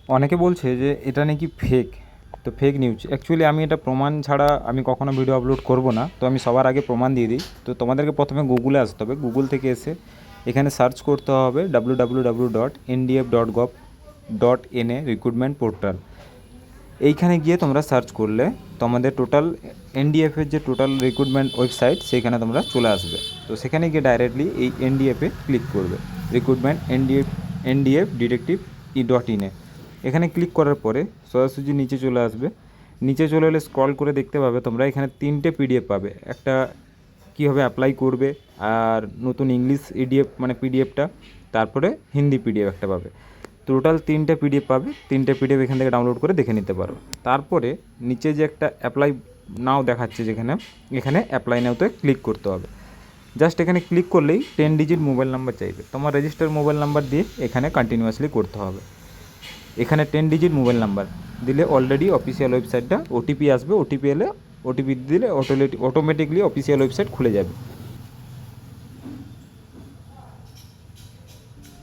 অনেকে বলছে যে এটা নাকি ফেক, তো ফেক নিউজ। অ্যাকচুয়ালি আমি এটা প্রমাণ ছাড়া আমি কখনো ভিডিও আপলোড করব না, তো আমি সবার আগে প্রমাণ দিয়ে দিই। তো তোমাদেরকে প্রথমে গুগলে আসতে হবে, গুগল থেকে এসে এখানে সার্চ করতে হবে www.ndf.gov.in রিক্রুটমেন্ট পোর্টাল। এইখানে গিয়ে তোমরা সার্চ করলে তোমাদের টোটাল এনডিএফের যে টোটাল রিক্রুটমেন্ট ওয়েবসাইট সেখানে তোমরা চলে আসবে। তো সেখানে গিয়ে ডাইরেক্টলি এই এনডিএফে ক্লিক করবে, রিক্রুটমেন্ট এনডিএফ ডিটেকটিভ ই.in এখানে ক্লিক করার পরে সোজাসুজি নিচে চলে আসবে। নিচে চলে এলে স্ক্রল করে দেখতে পাবে তোমরা এখানে 3টে পিডিএফ পাবে। একটা কীভাবে অ্যাপ্লাই করবে, আর নতুন ইংলিশ ইডিএফ মানে পিডিএফটা, তারপরে হিন্দি পিডিএফ একটা পাবে। টোটাল 3টে পিডিএফ পাবে, 3টে পিডিএফ এখান থেকে ডাউনলোড করে দেখে নিতে পারো। তারপরে নিচে যে একটা অ্যাপ্লাই নাও দেখাচ্ছে যেখানে, এখানে অ্যাপ্লাই নাওতে ক্লিক করতে হবে। জাস্ট এখানে ক্লিক করলেই 10 ডিজিট মোবাইল নাম্বার চাইবে, তোমার রেজিস্টার মোবাইল নাম্বার দিয়ে এখানে কন্টিনিউয়াসলি করতে হবে। এখানে 10 ডিজিট মোবাইল নাম্বার দিলে অলরেডি অফিসিয়াল ওয়েবসাইটটা ওটিপি আসবে, ওটিপি এলে ওটিপি দিলে অটোমেটিকলি অফিসিয়াল ওয়েবসাইট খুলে যাবে।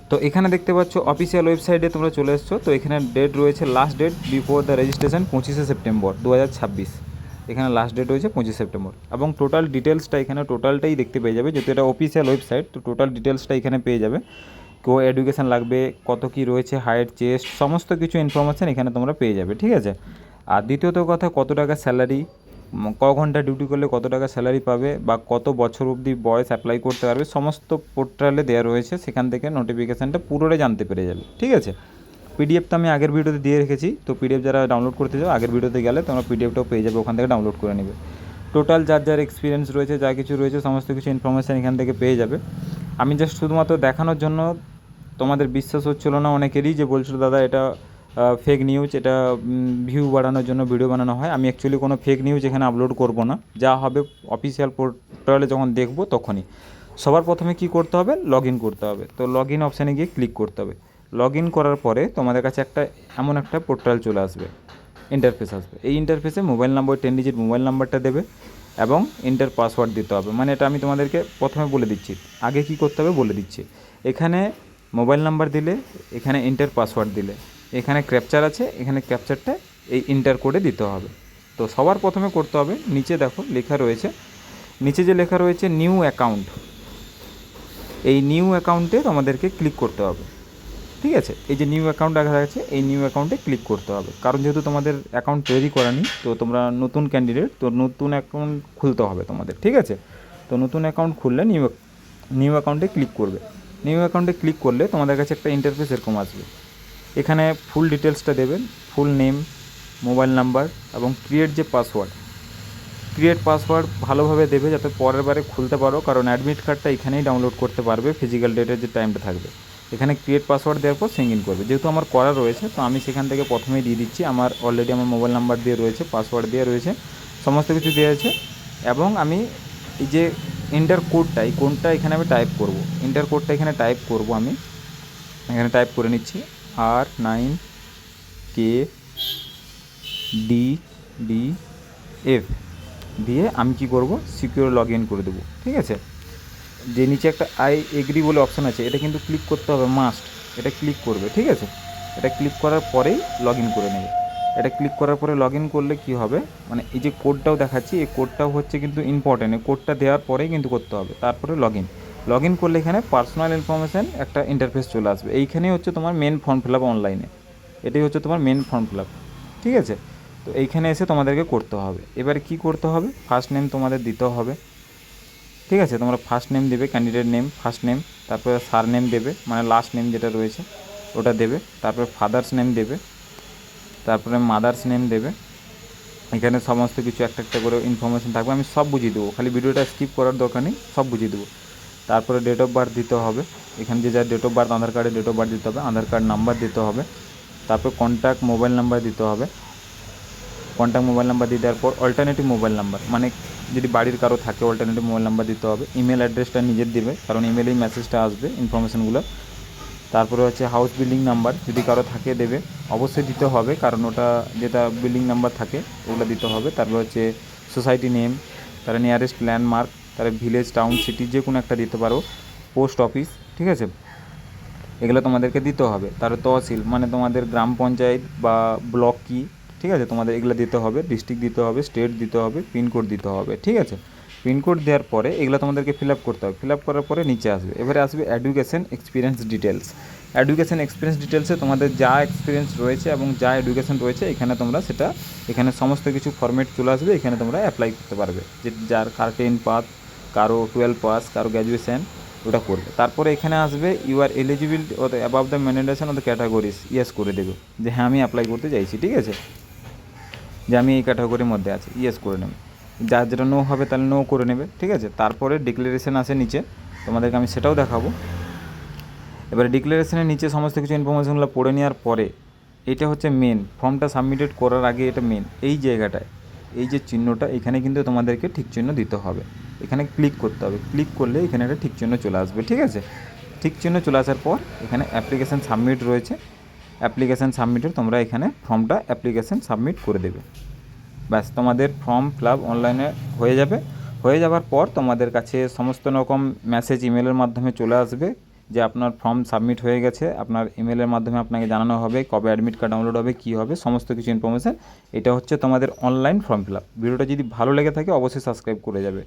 তো এখানে দেখতে পাচ্ছ অফিসিয়াল ওয়েবসাইটে তোমরা চলে এসছো। তো এখানে ডেট রয়েছে, last date before the registration 25শে সেপ্টেম্বর 2026। এখানে লাস্ট ডেট রয়েছে 25 সেপ্টেম্বর, এবং টোটাল ডিটেলসটা এখানে টোটালটাই দেখতে পেয়ে যাবে, যেহেতু এটা অফিসিয়াল ওয়েবসাইট। তো টোটাল ডিটেলসটা এখানে পেয়ে যাবে, কো এডুকেশান লাগবে, কত কী রয়েছে, হাইট, চেস্ট, সমস্ত কিছু ইনফরমেশান এখানে তোমরা পেয়ে যাবে, ঠিক আছে। আর দ্বিতীয়ত কথা, কত টাকা স্যালারি, ক ঘন্টা ডিউটি করলে কত টাকা স্যালারি পাবে, বা কত বছর অবধি বয়স অ্যাপ্লাই করতে পারবে, সমস্ত পোর্টালে দেওয়া রয়েছে। সেখান থেকে নোটিফিকেশানটা পুরোটাই জানতে পেরে যাবে, ঠিক আছে। পিডিএফ তো আমি আগের ভিডিওতে দিয়ে রেখেছি, তো পিডিএফ যারা ডাউনলোড করতে যাও আগের ভিডিওতে গেলে তোমরা পিডিএফটাও পেয়ে যাবে, ওখান থেকে ডাউনলোড করে নেবে। টোটাল যার যার এক্সপিরিয়েন্স রয়েছে, যা কিছু রয়েছে, সমস্ত কিছু ইনফরমেশান এখান থেকে পেয়ে যাবে। আমি জাস্ট শুধুমাত্র দেখানোর জন্য, তোমাদের বিশ্বাস হচ্ছিলো না অনেকেরই, যে বলছিল দাদা এটা ফেক নিউজ, এটা ভিউ বাড়ানোর জন্য ভিডিও বানানো হয়। আমি অ্যাকচুয়ালি কোনো ফেক নিউজ এখানে আপলোড করব না, যা হবে অফিসিয়াল পোর্টালে যখন দেখব তখনই। সবার প্রথমে কি করতে হবে, লগ ইন করতে হবে। তো লগ ইন অপশানে গিয়ে ক্লিক করতে হবে। লগ ইন করার পরে তোমাদের কাছে এমন একটা পোর্টাল চলে আসবে, ইন্টারফেস আসবে। এই ইন্টারফেসে মোবাইল নাম্বার, 10 ডিজিট মোবাইল নাম্বারটা দেবে, এবং এন্টার পাসওয়ার্ড দিতে হবে। মানে এটা আমি তোমাদেরকে প্রথমে বলে দিচ্ছি, আগে কি করতে হবে বলে দিচ্ছি। এখানে মোবাইল নাম্বার দিলে, এখানে এন্টার পাসওয়ার্ড দিলে, এখানে ক্যাপচার আছে, এখানে ক্যাপচারটা এই এন্টার করে দিতে হবে। তো সবার প্রথমে করতে হবে, নিচে দেখো লেখা রয়েছে, নিচে যে লেখা রয়েছে নিউ অ্যাকাউন্ট, এই নিউ অ্যাকাউন্টে তোমাদেরকে ক্লিক করতে হবে, ঠিক আছে। এই যে নিউ অ্যাকাউন্ট দেখা যাচ্ছে, এই নিউ অ্যাকাউন্টে ক্লিক করতে হবে, কারণ যেহেতু তোমাদের অ্যাকাউন্ট তৈরি করা নেই, তো তোমরা নতুন ক্যান্ডিডেট, তো নতুন অ্যাকাউন্ট খুলতে হবে তোমাদের, ঠিক আছে। তো নতুন অ্যাকাউন্ট খুললে নিউ অ্যাকাউন্টে ক্লিক করবে। নিউ অ্যাকাউন্টে ক্লিক করলে তোমাদের কাছে একটা ইন্টারফেস এরকম আসবে। এখানে ফুল ডিটেলসটা দেবেন, ফুল নেম, মোবাইল নাম্বার, এবং ক্রিয়েট পাসওয়ার্ড ভালোভাবে দেবে, যাতে পরের বারে খুলতে পারো, কারণ অ্যাডমিট কার্ডটা এখানেই ডাউনলোড করতে পারবে ফিজিক্যাল ডেটের যে টাইমটা থাকবে। এখানে ক্রিয়েট পাসওয়ার্ড দেওয়ার পর সিঙ্ক ইন করবে। যেহেতু আমার করা রয়েছে, তো আমি সেখান থেকে প্রথমেই দিয়ে দিচ্ছি। আমার অলরেডি আমার মোবাইল নাম্বার দিয়ে রয়েছে, পাসওয়ার্ড দিয়ে রয়েছে, সমস্ত কিছু দেওয়া আছে। এবং আমি এই যে এন্টার কোডটা, এই কোডটা এখানে আমি টাইপ করব, এন্টার কোডটা এখানে টাইপ করব, আমি এখানে টাইপ করে নিচ্ছি, R9KDDF দিয়ে আমি কি করব, সিকিউর লগ ইন করে দেবো, ঠিক আছে। যে নিচে একটা আই এগ্রি বলে অপশান আছে, এটা কিন্তু ক্লিক করতে হবে মাস্ট, এটা ক্লিক করবে, ঠিক আছে। এটা ক্লিক করার পরেই লগ ইন করে নেবে। এটা ক্লিক করার পরে লগ ইন করলে কী হবে, মানে এই যে কোডটাও দেখাচ্ছি, এই কোডটাও হচ্ছে কিন্তু ইম্পর্টেন্ট, এই কোডটা দেওয়ার পরেই কিন্তু করতে হবে, তারপরে লগ ইন করলে এখানে পার্সোনাল ইনফরমেশান একটা ইন্টারফেস চলে আসবে। এইখানেই হচ্ছে তোমার মেন ফর্ম ফিল আপ অনলাইনে, এটাই হচ্ছে তোমার মেন ফর্ম ফিল আপ, ঠিক আছে। তো এইখানে এসে তোমাদেরকে করতে হবে। এবারে কি করতে হবে, ফার্স্ট নেম তোমাদের দিতে হবে, ঠিক আছে। তোমরা ফার্স্ট নেম দেবে, ক্যান্ডিডেট নেম ফার্স্ট নেম, তারপরে সার নেম দেবে, মানে লাস্ট নেম যেটা রয়েছে ওটা দেবে, তারপরে ফাদার্স নেম দেবে, তারপরে মাদার্স নেম দেবে। এখানে সমস্ত কিছু একটা একটা করে ইনফরমেশান থাকবে, আমি সব বুঝিয়ে দেবো, খালি ভিডিওটা স্কিপ করার দরকার নেই, সব বুঝিয়ে দেবো। তারপরে ডেট অফ বার্থ দিতে হবে, এখানে যে যার ডেট অফ বার্থ, আধার কার্ডে ডেট অফ বার্থ দিতে হবে, আধার কার্ড নাম্বার দিতে হবে, তারপর কন্ট্যাক্ট মোবাইল নাম্বার দিতে হবে। কন্ট্যাক্ট মোবাইল নাম্বার দিয়ে দেওয়ার পর অল্টারনেটিভ মোবাইল নাম্বার, মানে যদি বাড়ির কারো থাকে অল্টারনেটিভ মোবাইল নাম্বার দিতে হবে। ইমেল অ্যাড্রেসটা নিজের দেবে, কারণ ইমেলেই মেসেজটা আসবে ইনফরমেশানগুলো। তারপরে হচ্ছে হাউস বিল্ডিং নাম্বার যদি কারো থাকে দেবে, অবশ্যই দিতে হবে, কারণ ওটা যেটা বিল্ডিং নাম্বার থাকে ওগুলো দিতে হবে। তারপর হচ্ছে সোসাইটি নেম, তার নিয়ারেস্ট ল্যান্ডমার্ক, তার ভিলেজ, টাউন, সিটি যে কোনো একটা দিতে পারো, পোস্ট অফিস, ঠিক আছে। এগুলো তোমাদেরকে দিতে হবে। তার তহসিল মানে তোমাদের গ্রাম পঞ্চায়েত বা ব্লক কি, ঠিক আছে, তোমাদের এগুলো দিতে হবে, ডিস্ট্রিক্ট দিতে হবে, স্টেট দিতে হবে, পিনকোড দিতে হবে, ঠিক আছে। পিনকোড দেওয়ার পরে এগুলো তোমাদেরকে ফিল আপ করতে হবে। ফিল আপ করার পরে নিচে আসবে, এবারে আসবে education experience details. Education experience ডিটেলসে তোমাদের যা এক্সপিরিয়েন্স রয়েছে এবং যা এডুকেশন রয়েছে এখানে তোমরা সেটা, এখানে সমস্ত কিছু ফরম্যাট চলে আসবে, এখানে তোমরা অ্যাপ্লাই করতে পারবে। যে যার কার 10 পাস, কারো 12 পাস, কারো গ্র্যাজুয়েশন, ওটা করবে। তারপরে এখানে আসবে ইউ আর এলিজিবল ও above the mention of the categories, yes করে দেবে যে হ্যাঁ আমি অ্যাপ্লাই করতে চাইছি, ঠিক আছে, যে আমি এই ক্যাটাগরির মধ্যে আছি, ইয়েস করে নেবে। যার যেটা নো হবে তাহলে নো করে নেবে, ঠিক আছে। তারপরে ডিক্লারেশন আসে নিচে, তোমাদেরকে আমি সেটাও দেখাবো। এবারে ডিক্লারেশনের নিচে সমস্ত কিছু ইনফরমেশনগুলো পড়ে নেওয়ার পরে এটা হচ্ছে মেন, ফর্মটা সাবমিটেড করার আগে এটা মেন, এই জায়গাটায় এই যে চিহ্নটা এখানে কিন্তু তোমাদেরকে ঠিক চিহ্ন দিতে হবে, এখানে ক্লিক করতে হবে। ক্লিক করলে এখানে একটা ঠিক চিহ্ন চলে আসবে, ঠিক আছে। ঠিক চিহ্ন চলে আসার পর এখানে অ্যাপ্লিকেশান সাবমিট রয়েছে, অ্যাপ্লিকেশান সাবমিটের তোমরা এখানে ফর্মটা অ্যাপ্লিকেশান সাবমিট করে দেবে। ব্যাস তোমাদের ফর্ম ফিল আপ অনলাইনে হয়ে যাবে। হয়ে যাওয়ার পর তোমাদের কাছে সমস্ত রকম মেসেজ ইমেলের মাধ্যমে চলে আসবে যে আপনার ফর্ম সাবমিট হয়ে গেছে। আপনার ইমেলের মাধ্যমে আপনাকে জানানো হবে কবে অ্যাডমিট কার্ড ডাউনলোড হবে, কী হবে, সমস্ত কিছু ইনফরমেশান। এটা হচ্ছে তোমাদের অনলাইন ফর্ম ফিল আপ। ভিডিওটা যদি ভালো লেগে থাকে অবশ্যই সাবস্ক্রাইব করে যাবে।